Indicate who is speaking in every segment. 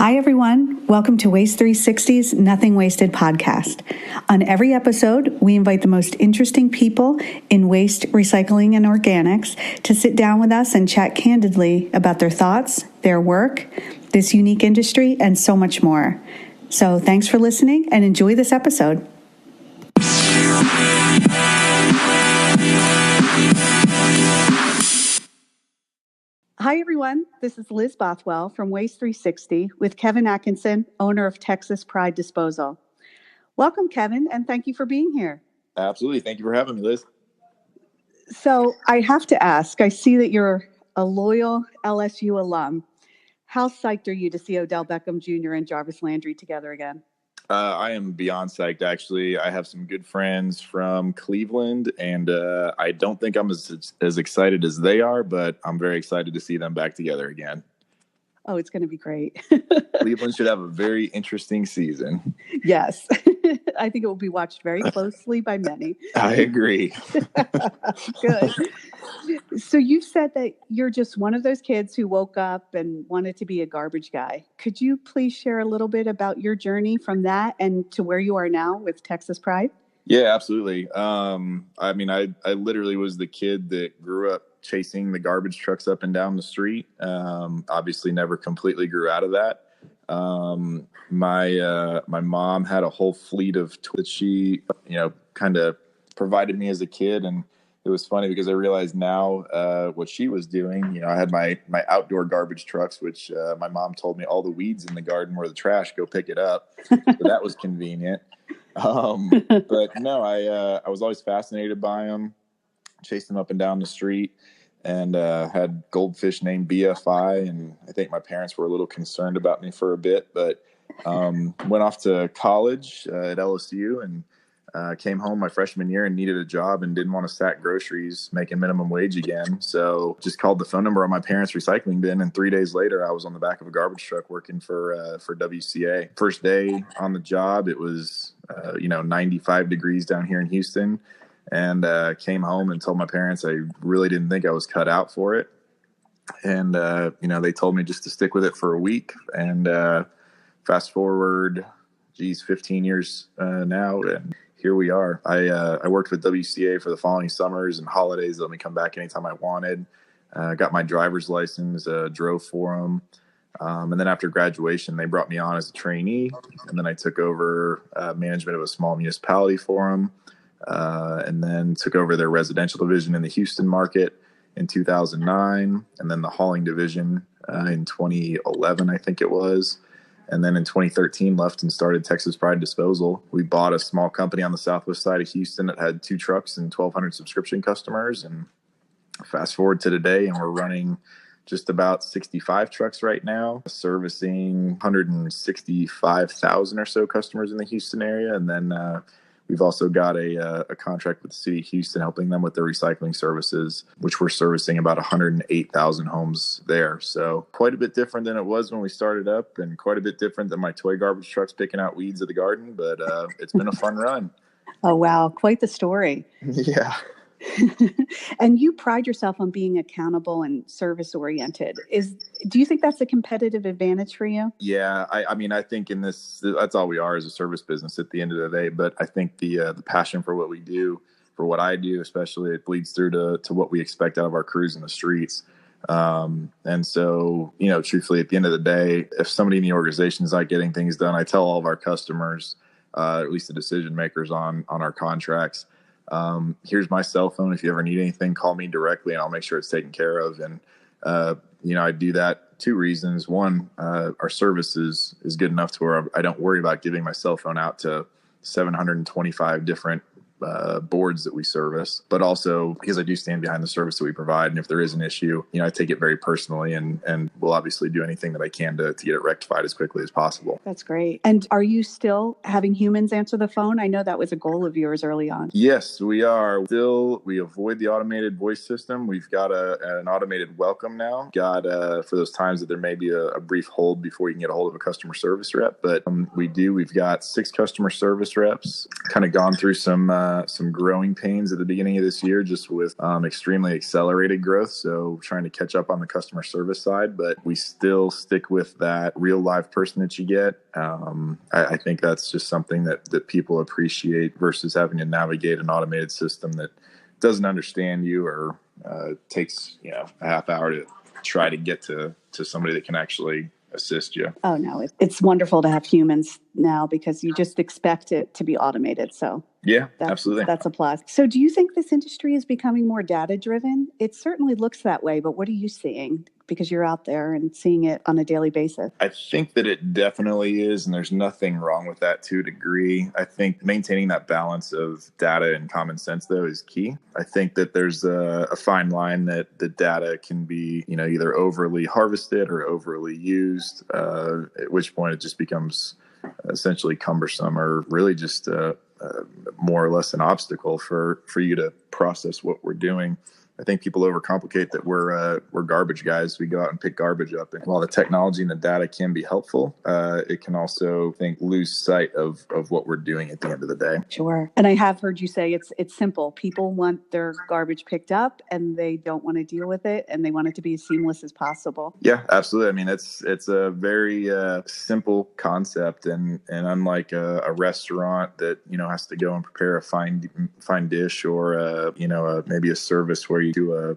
Speaker 1: Hi, everyone. Welcome to Waste 360's Nothing Wasted podcast. On every episode, we invite the most interesting people in waste, recycling, and organics to sit down with us and chat candidly about their thoughts, their work, this unique industry, and so much more. So thanks for listening and enjoy this episode. Hi, everyone. This is Liz Bothwell from Waste 360 with Kevin Atkinson, owner of Texas Pride Disposal. Welcome, Kevin, and thank you for being here.
Speaker 2: Absolutely. Thank you for having me, Liz.
Speaker 1: So I have to ask, I see that you're a loyal LSU alum. How psyched are you to see Odell Beckham Jr. and Jarvis Landry together again?
Speaker 2: I am beyond psyched, actually. I have some good friends from Cleveland, and I don't think I'm as excited as they are, but I'm very excited to see them back together again.
Speaker 1: Oh, it's going to be great.
Speaker 2: Cleveland should have a very interesting season.
Speaker 1: Yes. I think it will be watched very closely by many.
Speaker 2: I agree.
Speaker 1: Good. So you said that you're just one of those kids who woke up and wanted to be a garbage guy. Could you please share a little bit about your journey from that and to where you are now with Texas Pride?
Speaker 2: Yeah, absolutely. I literally was the kid that grew up chasing the garbage trucks up and down the street. Obviously never completely grew out of that. My mom had a whole fleet of tools that she, kind of provided me as a kid. And it was funny because I realized now what she was doing. I had my outdoor garbage trucks, which my mom told me all the weeds in the garden were the trash, go pick it up. So that was convenient. But no, I was always fascinated by them, chased them up and down the street, and had goldfish named BFI. And I think my parents were a little concerned about me for a bit, but went off to college at LSU and came home my freshman year and needed a job and didn't want to stack groceries making minimum wage again. So just called the phone number on my parents' recycling bin. And 3 days later, I was on the back of a garbage truck working for WCA. First day on the job, it was, 95 degrees down here in Houston, and came home and told my parents I really didn't think I was cut out for it. And, they told me just to stick with it for a week. And fast forward, 15 years now, and here we are. I worked with WCA for the following summers and holidays. Let me come back anytime I wanted. Got my driver's license, drove for them. And then after graduation, they brought me on as a trainee. And then I took over management of a small municipality for them. And then took over their residential division in the Houston market in 2009. And then the hauling division in 2011, I think it was. And then in 2013, left and started Texas Pride Disposal. We bought a small company on the southwest side of Houston that had 2 trucks and 1,200 subscription customers. And fast forward to today, and we're running just about 65 trucks right now, servicing 165,000 or so customers in the Houston area. And then we've also got a contract with the city of Houston, helping them with their recycling services, which we're servicing about 108,000 homes there. So quite a bit different than it was when we started up, and quite a bit different than my toy garbage trucks picking out weeds of the garden. But it's been a fun run.
Speaker 1: Oh, wow. Quite the story.
Speaker 2: Yeah.
Speaker 1: And you pride yourself on being accountable and service oriented. Do you think that's a competitive advantage for you?
Speaker 2: Yeah, I think in this, that's all we are, as a service business at the end of the day. But I think the passion for what we do, for what I do, especially, it bleeds through to what we expect out of our crews in the streets. And so, truthfully, at the end of the day, if somebody in the organization is not getting things done, I tell all of our customers, at least the decision makers on our contracts, here's my cell phone. If you ever need anything, call me directly and I'll make sure it's taken care of. And, I do that 2 reasons. One, our service is good enough to where I don't worry about giving my cell phone out to 725 different boards that we service, but also because I do stand behind the service that we provide. And if there is an issue, I take it very personally and will obviously do anything that I can to get it rectified as quickly as possible.
Speaker 1: That's great. And are you still having humans answer the phone? I know that was a goal of yours early on.
Speaker 2: Yes, we are. We avoid the automated voice system. We've got an automated welcome now. Got for those times that there may be a brief hold before you can get a hold of a customer service rep. But we've got 6 customer service reps, kind of gone through some some growing pains at the beginning of this year, just with extremely accelerated growth. So trying to catch up on the customer service side, but we still stick with that real live person that you get. I think that's just something that people appreciate versus having to navigate an automated system that doesn't understand you or takes a half hour to try to get to somebody that can actually assist you.
Speaker 1: Oh, no, it's wonderful to have humans now because you just expect it to be automated. So
Speaker 2: yeah, absolutely.
Speaker 1: That's a plus. So do you think this industry is becoming more data driven? It certainly looks that way, but what are you seeing? Because you're out there and seeing it on a daily basis.
Speaker 2: I think that it definitely is, and there's nothing wrong with that to a degree. I think maintaining that balance of data and common sense, though, is key. I think that there's a fine line that the data can be, either overly harvested or overly used, at which point it just becomes essentially cumbersome or really just more or less an obstacle for you to process what we're doing. I think people overcomplicate that we're garbage guys. We go out and pick garbage up. And while the technology and the data can be helpful, it can also, I think, lose sight of what we're doing at the end of the day.
Speaker 1: Sure. And I have heard you say it's simple. People want their garbage picked up and they don't want to deal with it and they want it to be as seamless as possible.
Speaker 2: Yeah, absolutely. I mean, it's a very simple concept, and unlike a restaurant that has to go and prepare a fine dish or maybe a service where you do a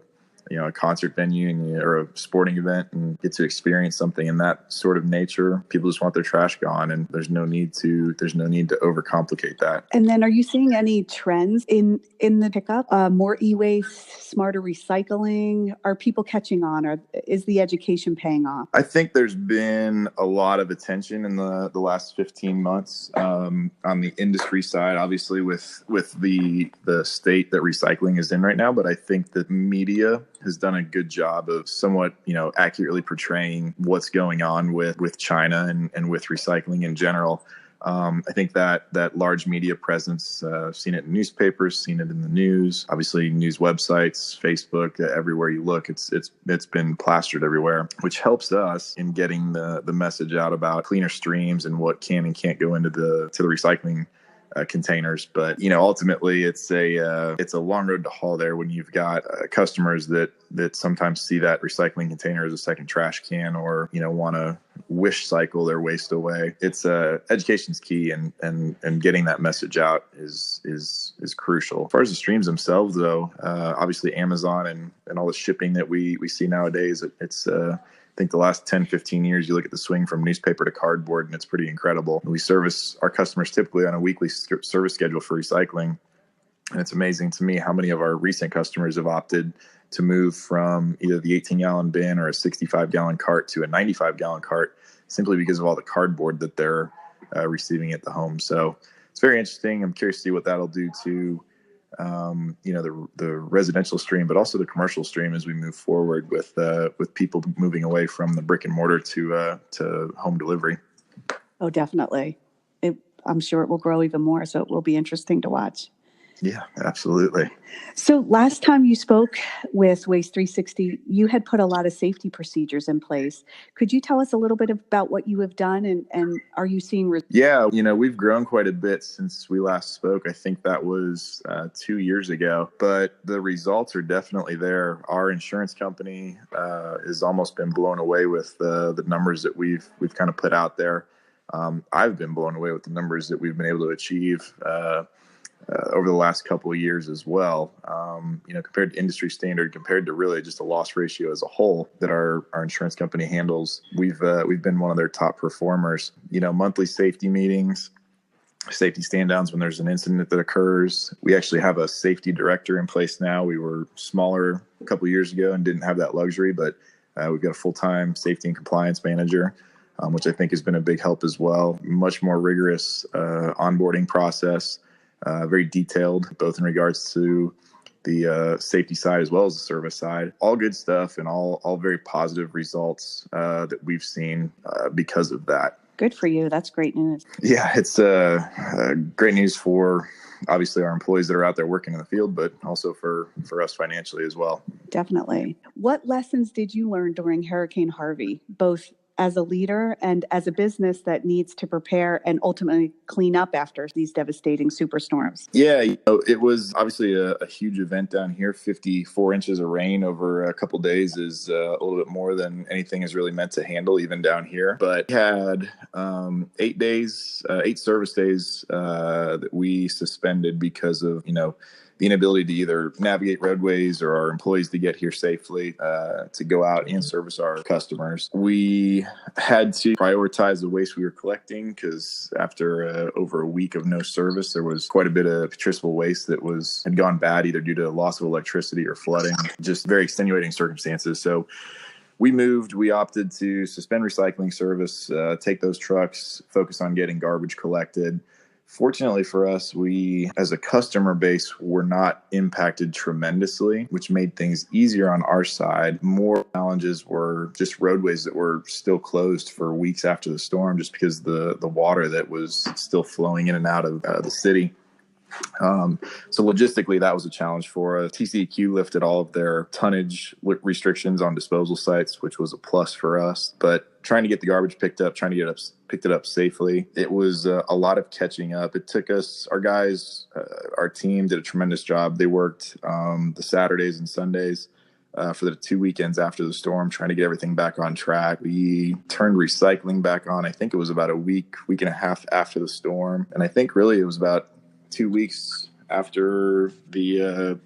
Speaker 2: concert venue or a sporting event and get to experience something in that sort of nature. People just want their trash gone, and there's no need to overcomplicate that.
Speaker 1: And then, are you seeing any trends in the pickup? More e-waste, smarter recycling? Are people catching on, or is the education paying off?
Speaker 2: I think there's been a lot of attention in the last 15 months on the industry side, obviously with the state that recycling is in right now. But I think the media has done a good job of somewhat, accurately portraying what's going on with China and with recycling in general. I think that large media presence, seen it in newspapers, seen it in the news, obviously news websites, Facebook, everywhere you look, it's been plastered everywhere, which helps us in getting the message out about cleaner streams and what can and can't go into the recycling containers. But ultimately it's a long road to haul there when you've got customers that sometimes see that recycling container as a second trash can, or want to wish cycle their waste away. It's education's key, and getting that message out is crucial. As far as the streams themselves, though, obviously Amazon and all the shipping that we see nowadays, it's I think the last 10, 15 years, you look at the swing from newspaper to cardboard, and it's pretty incredible. We service our customers typically on a weekly service schedule for recycling. And it's amazing to me how many of our recent customers have opted to move from either the 18-gallon bin or a 65-gallon cart to a 95-gallon cart simply because of all the cardboard that they're receiving at the home. So it's very interesting. I'm curious to see what that'll do to the residential stream, but also the commercial stream as we move forward with people moving away from the brick and mortar to home delivery.
Speaker 1: Oh, definitely. I'm sure it will grow even more. So it will be interesting to watch.
Speaker 2: Yeah, absolutely.
Speaker 1: So last time you spoke with Waste 360, you had put a lot of safety procedures in place. Could you tell us a little bit about what you have done, and are you seeing results?
Speaker 2: Yeah, we've grown quite a bit since we last spoke. I think that was 2 years ago, but the results are definitely there. Our insurance company has almost been blown away with the numbers that we've kind of put out there. I've been blown away with the numbers that we've been able to achieve over the last couple of years as well. Compared to industry standard, compared to really just a loss ratio as a whole that our insurance company handles, we've been one of their top performers. Monthly safety meetings, safety stand downs when there's an incident that occurs. We actually have a safety director in place now. We were smaller a couple of years ago and didn't have that luxury, but we've got a full-time safety and compliance manager, which I think has been a big help as well. Much more rigorous onboarding process. Very detailed, both in regards to the safety side as well as the service side. All good stuff and all very positive results that we've seen because of that.
Speaker 1: Good for you. That's great news.
Speaker 2: Yeah, it's great news for obviously our employees that are out there working in the field, but also for us financially as well.
Speaker 1: Definitely. What lessons did you learn during Hurricane Harvey, both as a leader and as a business that needs to prepare and ultimately clean up after these devastating superstorms?
Speaker 2: Yeah, it was obviously a huge event down here. 54 inches of rain over a couple days is a little bit more than anything is really meant to handle, even down here. But we had 8 service days that we suspended because of, the inability to either navigate roadways or our employees to get here safely, to go out and service our customers. We had to prioritize the waste we were collecting because after over a week of no service, there was quite a bit of putrescible waste that had gone bad either due to loss of electricity or flooding, just very extenuating circumstances. So we opted to suspend recycling service, take those trucks, focus on getting garbage collected. Fortunately for us, we, as a customer base, were not impacted tremendously, which made things easier on our side. More challenges were just roadways that were still closed for weeks after the storm, just because the water that was still flowing in and out of the city. So logistically, that was a challenge for us. TCEQ lifted all of their tonnage restrictions on disposal sites, which was a plus for us. But trying to get the garbage picked up, picked it up safely, it was a lot of catching up. It took us, our guys, our team did a tremendous job. They worked the Saturdays and Sundays for the 2 weekends after the storm, trying to get everything back on track. We turned recycling back on. I think it was about a week and a half after the storm. And I think really it was about 2 weeks after the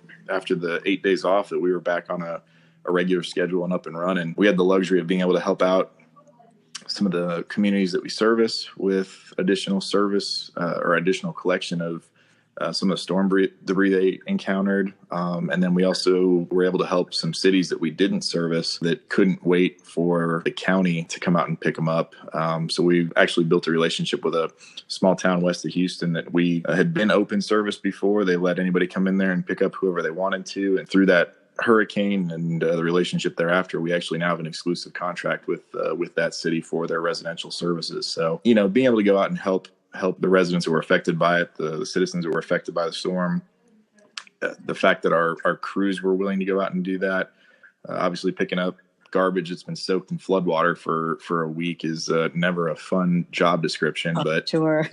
Speaker 2: 8 days off that we were back on a regular schedule and up and running. We had the luxury of being able to help out some of the communities that we service with additional service or additional collection of some of the storm debris they encountered. And then we also were able to help some cities that we didn't service that couldn't wait for the county to come out and pick them up. So we actually built a relationship with a small town west of Houston that we had been open service before. They let anybody come in there and pick up whoever they wanted to. And through that hurricane and the relationship thereafter, we actually now have an exclusive contract with that city for their residential services. So, being able to go out and help the residents who were affected by it, the citizens who were affected by the storm, the fact that our crews were willing to go out and do that, obviously picking up garbage that's been soaked in floodwater for a week is never a fun job description. But
Speaker 1: sure.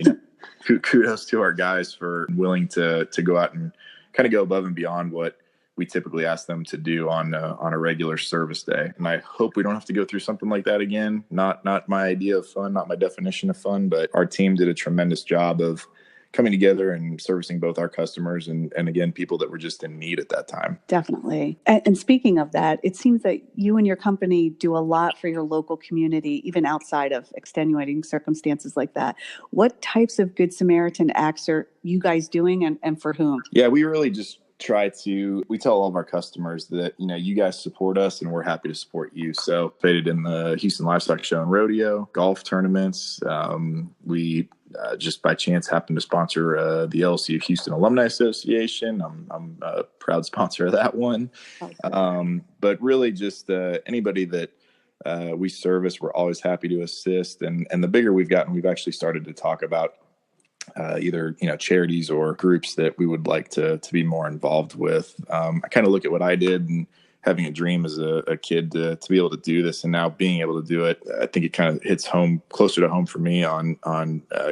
Speaker 2: Kudos to our guys for willing to go out and kind of go above and beyond what we typically ask them to do on a regular service day. And I hope we don't have to go through something like that again. Not my idea of fun, not my definition of fun, but our team did a tremendous job of coming together and servicing both our customers and again, people that were just in need at that time.
Speaker 1: Definitely. And speaking of that, it seems that you and your company do a lot for your local community, even outside of extenuating circumstances like that. What types of Good Samaritan acts are you guys doing and for whom?
Speaker 2: Yeah, we really just we tell all of our customers that, you guys support us and we're happy to support you. So participated in the Houston Livestock Show and Rodeo, golf tournaments. We just by chance happened to sponsor the LSU of Houston Alumni Association. I'm a proud sponsor of that one. But really just anybody that we service, we're always happy to assist. And the bigger we've gotten, we've actually started to talk about either charities or groups that we would like to be more involved with. I kind of look at what I did and having a dream as a kid to be able to do this, and now being able to do it, I think it kind of hits closer to home for me on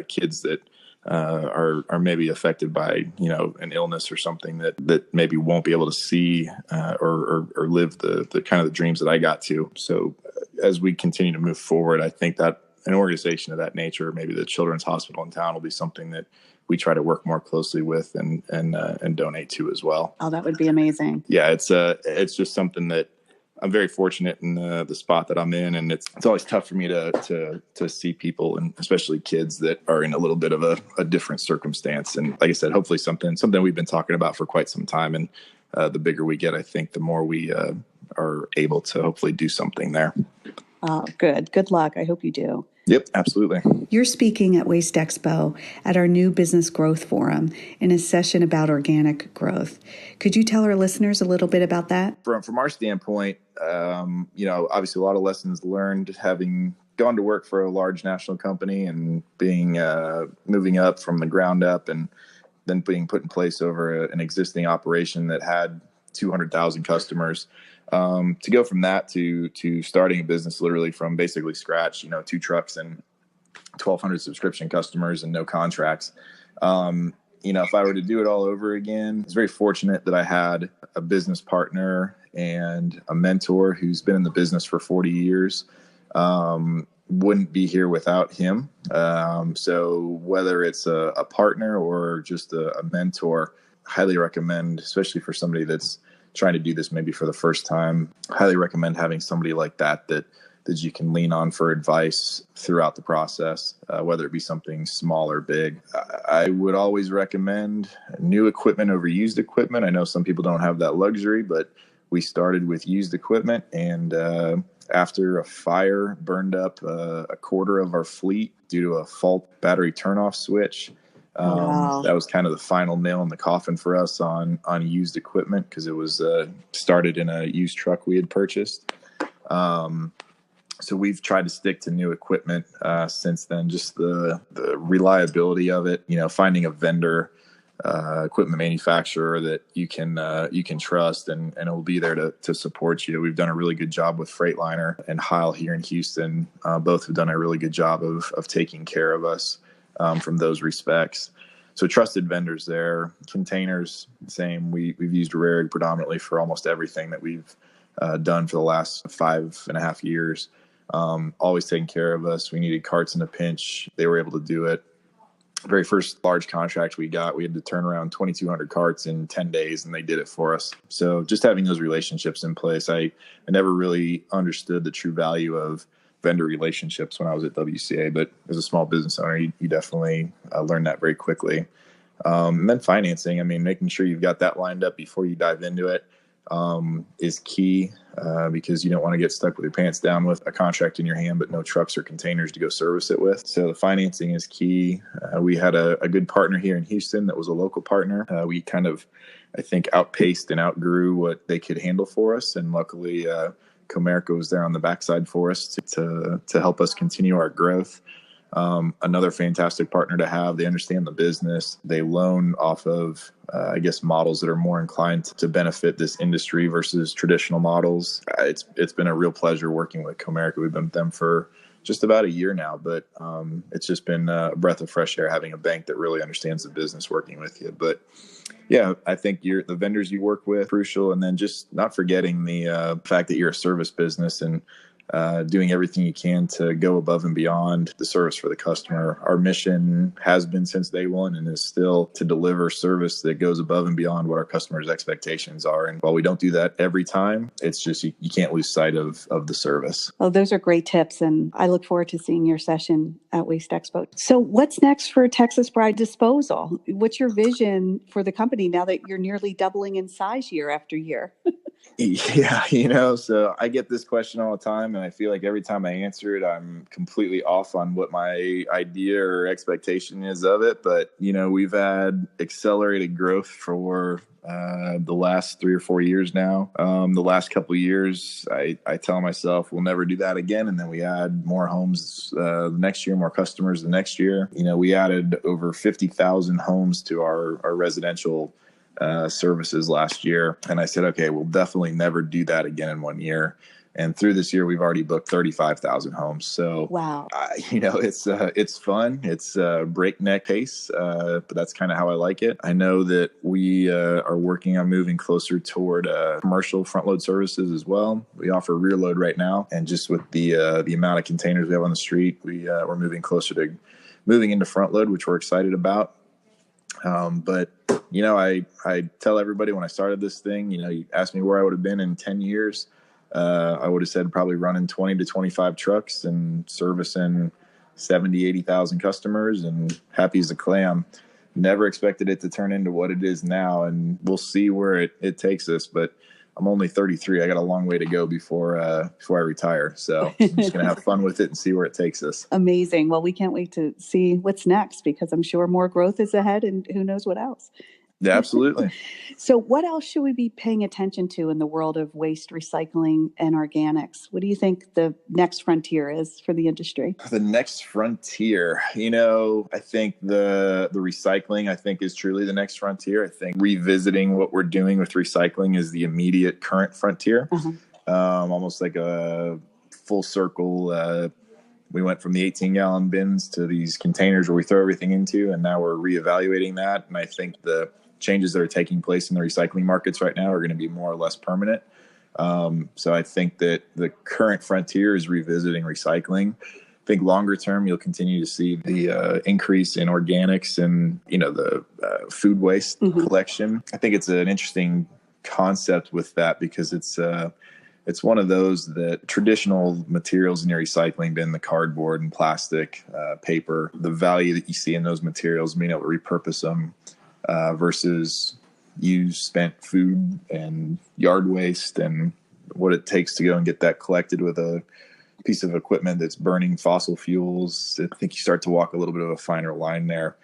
Speaker 2: kids that are maybe affected by an illness or something that maybe won't be able to see or live the kind of the dreams that I got to. So as we continue to move forward, I think that an organization of that nature, maybe the Children's Hospital in town, will be something that we try to work more closely with and donate to as well.
Speaker 1: Oh, that would be amazing.
Speaker 2: Yeah, it's just something that I'm very fortunate in the spot that I'm in, and it's always tough for me to see people, and especially kids that are in a little bit of a different circumstance. And like I said, hopefully something we've been talking about for quite some time. And the bigger we get, I think the more we are able to hopefully do something there.
Speaker 1: Oh, good. Good luck. I hope you do.
Speaker 2: Yep, absolutely.
Speaker 1: You're speaking at Waste Expo at our new Business Growth Forum in a session about organic growth. Could you tell our listeners a little bit about that?
Speaker 2: From our standpoint, obviously a lot of lessons learned having gone to work for a large national company and being moving up from the ground up and then being put in place over an existing operation that had 200,000 customers. To go from that to starting a business literally from basically scratch, 2 trucks and 1,200 subscription customers and no contracts. If I were to do it all over again, I was very fortunate that I had a business partner and a mentor who's been in the business for 40 years. Wouldn't be here without him. So whether it's a partner or just a mentor, highly recommend, especially for somebody that's trying to do this maybe for the first time, highly recommend having somebody like that you can lean on for advice throughout the process, whether it be something small or big. I would always recommend new equipment over used equipment. I know some people don't have that luxury, but we started with used equipment, and after a fire burned up a quarter of our fleet due to a fault battery turnoff switch.
Speaker 1: Wow.
Speaker 2: That was kind of the final nail in the coffin for us on used equipment, because it was started in a used truck we had purchased. So we've tried to stick to new equipment since then. Just the reliability of it, finding a vendor, equipment manufacturer that you can trust and it will be there to support you. We've done a really good job with Freightliner and Heil here in Houston. Both have done a really good job of taking care of us from those respects. So trusted vendors there. Containers, same. We've used Rarig predominantly for almost everything that we've done for the last 5.5 years. Always taking care of us. We needed carts in a pinch. They were able to do it. Very first large contract we got, we had to turn around 2,200 carts in 10 days, and they did it for us. So just having those relationships in place, I never really understood the true value of vendor relationships when I was at WCA, but as a small business owner, you definitely learn that very quickly. And then financing, making sure you've got that lined up before you dive into it is key, because you don't want to get stuck with your pants down with a contract in your hand, but no trucks or containers to go service it with. So the financing is key. We had a good partner here in Houston that was a local partner. We kind of, I think, outpaced and outgrew what they could handle for us. And luckily, Comerica was there on the backside for us to help us continue our growth. Another fantastic partner to have. They understand the business. They loan off of, models that are more inclined to benefit this industry versus traditional models. It's been a real pleasure working with Comerica. We've been with them for just about a year now, but it's just been a breath of fresh air having a bank that really understands the business working with you. But yeah, I think the vendors you work with, crucial. And then just not forgetting the fact that you're a service business and doing everything you can to go above and beyond the service for the customer. Our mission has been since day one and is still to deliver service that goes above and beyond what our customers' expectations are. And while we don't do that every time, it's just you can't lose sight of the service.
Speaker 1: Oh, those are great tips. And I look forward to seeing your session at Waste Expo. So what's next for Texas Bride Disposal? What's your vision for the company now that you're nearly doubling in size year after year?
Speaker 2: Yeah, so I get this question all the time, and I feel like every time I answer it, I'm completely off on what my idea or expectation is of it. But, we've had accelerated growth for the last 3 or 4 years now. The last couple of years, I tell myself we'll never do that again. And then we add more homes the next year, more customers the next year. We added over 50,000 homes to our residential services last year. And I said, okay, we'll definitely never do that again in 1 year. And through this year, we've already booked 35,000 homes. So,
Speaker 1: wow,
Speaker 2: it's fun. It's a breakneck pace, but that's kind of how I like it. I know that we are working on moving closer toward commercial front load services as well. We offer rear load right now. And just with the amount of containers we have on the street, we're moving closer to moving into front load, which we're excited about. But I tell everybody when I started this thing, you asked me where I would have been in 10 years. I would have said probably running 20 to 25 trucks and servicing 70, 80,000 customers and happy as a clam. Never expected it to turn into what it is now. And we'll see where it takes us, but I'm only 33. I got a long way to go before I retire. So I'm just going to have fun with it and see where it takes us.
Speaker 1: Amazing. Well, we can't wait to see what's next because I'm sure more growth is ahead and who knows what else.
Speaker 2: Yeah, absolutely.
Speaker 1: So what else should we be paying attention to in the world of waste recycling and organics? What do you think the next frontier is for the industry?
Speaker 2: The next frontier, I think the recycling, I think, is truly the next frontier. I think revisiting what we're doing with recycling is the immediate current frontier. Almost like a full circle. We went from the 18-gallon bins to these containers where we throw everything into, and now we're reevaluating that. And I think the changes that are taking place in the recycling markets right now are going to be more or less permanent. So I think that the current frontier is revisiting recycling. I think longer term, you'll continue to see the increase in organics and, the food waste collection. I think it's an interesting concept with that because it's one of those that traditional materials in your recycling bin, the cardboard and plastic, paper, the value that you see in those materials, being able to repurpose them versus used spent food and yard waste and what it takes to go and get that collected with a piece of equipment that's burning fossil fuels. I think you start to walk a little bit of a finer line there.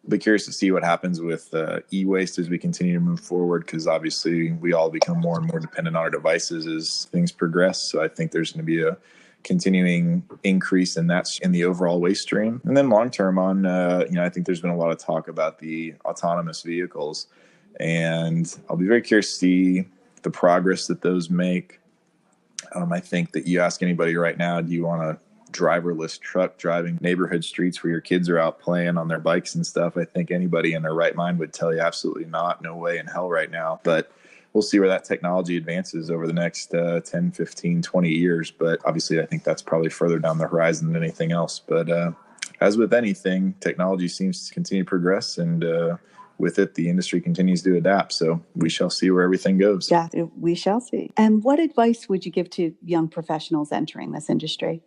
Speaker 2: I'll be curious to see what happens with e-waste as we continue to move forward, because obviously we all become more and more dependent on our devices as things progress. So I think there's going to be a continuing increase in that in the overall waste stream. And then long term on, I think there's been a lot of talk about the autonomous vehicles, and I'll be very curious to see the progress that those make. I think that you ask anybody right now, do you want a driverless truck driving neighborhood streets where your kids are out playing on their bikes and stuff? I think anybody in their right mind would tell you absolutely not, no way in hell right now. But we'll see where that technology advances over the next 10, 15, 20 years. But obviously, I think that's probably further down the horizon than anything else. But as with anything, technology seems to continue to progress, and with it, the industry continues to adapt. So we shall see where everything goes.
Speaker 1: Yeah, we shall see. And what advice would you give to young professionals entering this industry?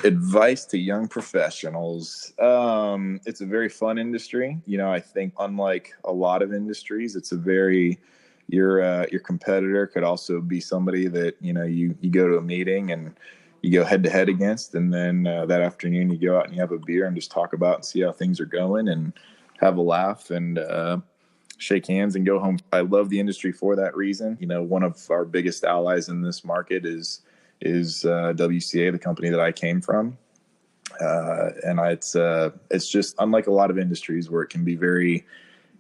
Speaker 2: Advice to young professionals. It's a very fun industry. I think unlike a lot of industries, it's a very, your competitor could also be somebody that, you go to a meeting and you go head to head against. And then that afternoon you go out and you have a beer and just talk about and see how things are going and have a laugh and shake hands and go home. I love the industry for that reason. One of our biggest allies in this market is WCA, the company that I came from. And it's just unlike a lot of industries where it can be very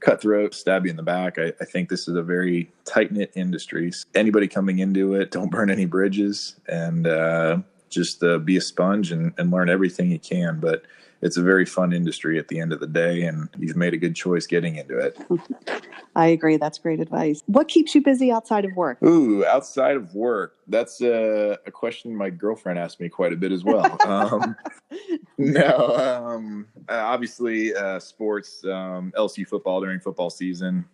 Speaker 2: cutthroat, stab you in the back. I think this is a very tight-knit industry. Anybody coming into it, don't burn any bridges, and just be a sponge and learn everything you can. But it's a very fun industry at the end of the day, and you've made a good choice getting into it.
Speaker 1: I agree. That's great advice. What keeps you busy outside of work?
Speaker 2: Ooh, outside of work. That's a question my girlfriend asked me quite a bit as well. Obviously sports, LSU football during football season.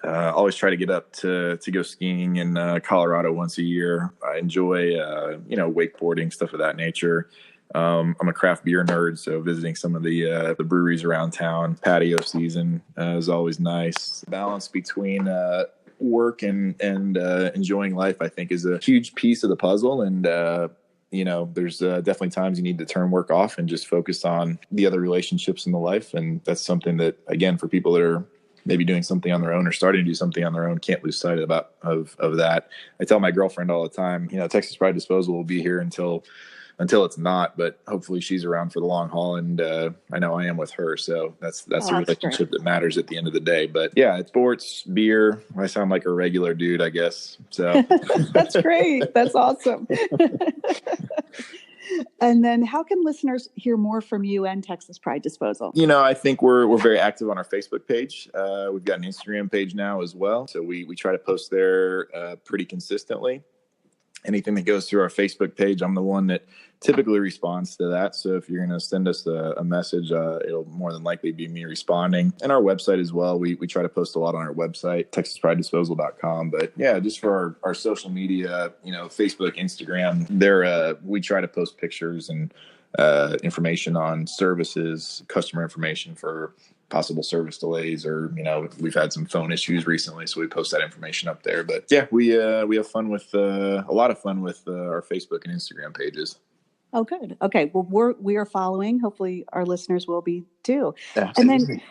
Speaker 2: Always try to get up to go skiing in Colorado once a year. I enjoy, wakeboarding, stuff of that nature. I'm a craft beer nerd, so visiting some of the breweries around town. Patio season is always nice. Balance between work and enjoying life, I think, is a huge piece of the puzzle. And there's definitely times you need to turn work off and just focus on the other relationships in the life. And that's something that, again, for people that are maybe doing something on their own or starting to do something on their own, can't lose sight of that. I tell my girlfriend all the time, Texas Pride Disposal will be here until it's not, but hopefully she's around for the long haul, and I know I am with her. So that's the relationship that matters at the end of the day. But yeah, it's sports, beer. I sound like a regular dude, I guess. So
Speaker 1: that's great. That's awesome. And then how can listeners hear more from you and Texas Pride Disposal?
Speaker 2: I think we're very active on our Facebook page. We've got an Instagram page now as well. So we try to post there pretty consistently. Anything that goes through our Facebook page, I'm the one that typically responds to that. So if you're going to send us a message, it'll more than likely be me responding. And our website as well. We try to post a lot on our website, texaspridedisposal.com. But yeah, just for our social media, Facebook, Instagram, there we try to post pictures and information on services, customer information for possible service delays, or we've had some phone issues recently, so we post that information up there. But yeah, we have fun with a lot of fun with our Facebook and Instagram pages.
Speaker 1: Oh, good. Okay. Well, we are following. Hopefully our listeners will be too.
Speaker 2: Absolutely.
Speaker 1: And then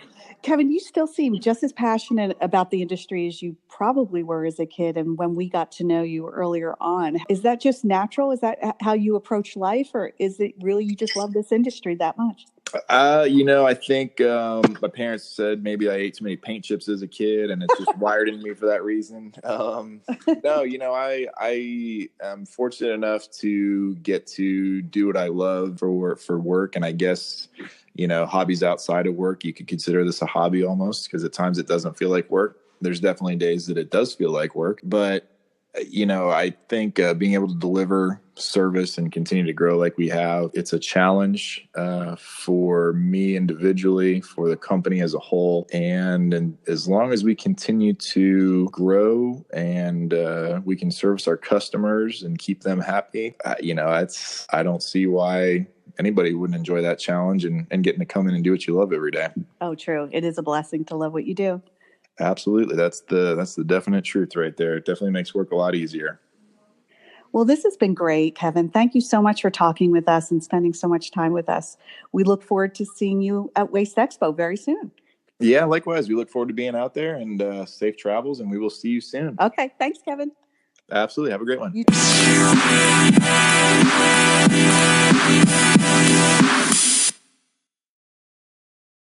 Speaker 1: Kevin, you still seem just as passionate about the industry as you probably were as a kid and when we got to know you earlier on. Is that just natural? Is that how you approach life, or is it really you just love this industry that much?
Speaker 2: I think my parents said maybe I ate too many paint chips as a kid, and it's just wired in me for that reason. No, I am fortunate enough to get to do what I love for work, and I guess hobbies outside of work, you could consider this a hobby almost, because at times it doesn't feel like work. There's definitely days that it does feel like work, but I think being able to deliver service and continue to grow like we have, it's a challenge for me individually, for the company as a whole. And as long as we continue to grow and we can service our customers and keep them happy, I don't see why anybody wouldn't enjoy that challenge and getting to come in and do what you love every day.
Speaker 1: Oh, true. It is a blessing to love what you do.
Speaker 2: Absolutely. That's the definite truth right there. It definitely makes work a lot easier.
Speaker 1: Well, this has been great, Kevin. Thank you so much for talking with us and spending so much time with us. We look forward to seeing you at Waste Expo very soon.
Speaker 2: Yeah, likewise. We look forward to being out there, and safe travels, and we will see you soon.
Speaker 1: Okay. Thanks, Kevin.
Speaker 2: Absolutely. Have a great one.